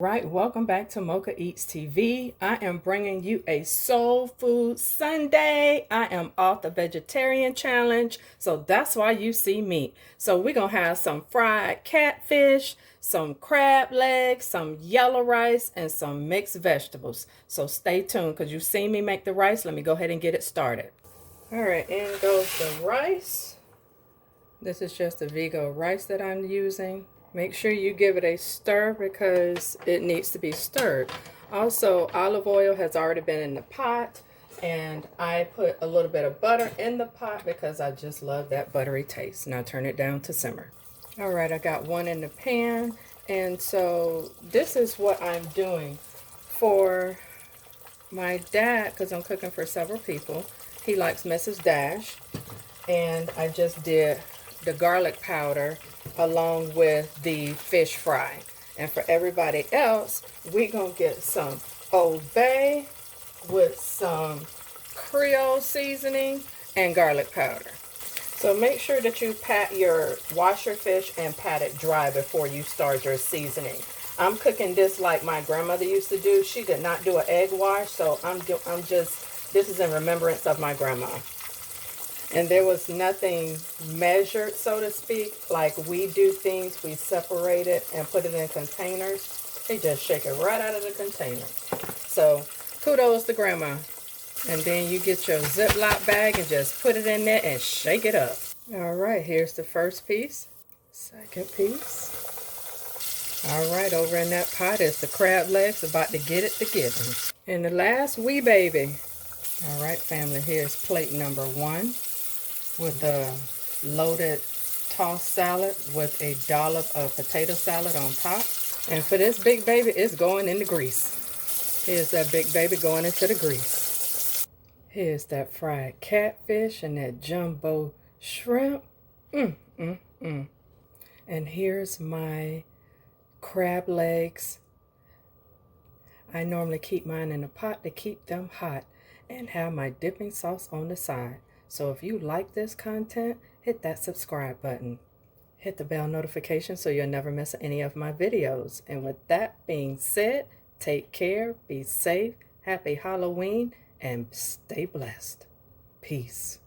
Right, welcome back to Mochaeatstv. I am bringing you a soul food Sunday. I am off the vegetarian challenge, so that's why you see meat. So we're gonna have some fried catfish, some crab legs, some yellow rice, and some mixed vegetables. So stay tuned because you've seen me make the rice. Let me go ahead and get it started. All right, in goes the rice. This is just the Vigo rice that I'm using. Make sure you give it a stir because it needs to be stirred. Also, olive oil has already been in the pot, and I put a little bit of butter in the pot because I just love that buttery taste. Now turn it down to simmer. All right, I got one in the pan, and so this is what I'm doing for my dad because I'm cooking for several people. He likes Mrs. Dash, and I just did the garlic powder along with the fish fry. And for everybody else, we're gonna get some Old Bay with some Creole seasoning and garlic powder. So make sure that you wash your fish and pat it dry before you start your seasoning. I'm cooking this like my grandmother used to do. She did not do an egg wash, so this is in remembrance of my grandma. And there was nothing measured, so to speak, like we do things. We separate it and put it in containers. They just shake it right out of the container. So kudos to grandma. And then you get your Ziploc bag and just put it in there and shake it up. All right, here's the first piece. Second piece. All right, over in that pot is the crab legs, about to get it together. And the last wee baby. All right, family, here's plate number 1. With a loaded tossed salad with a dollop of potato salad on top. And for this big baby, it's going in the grease. Here's that big baby going into the grease. Here's that fried catfish and that jumbo shrimp. And here's my crab legs. I normally keep mine in a pot to keep them hot and have my dipping sauce on the side. So if you like this content, hit that subscribe button. Hit the bell notification so you'll never miss any of my videos. And with that being said, take care, be safe, happy Halloween, and stay blessed. Peace.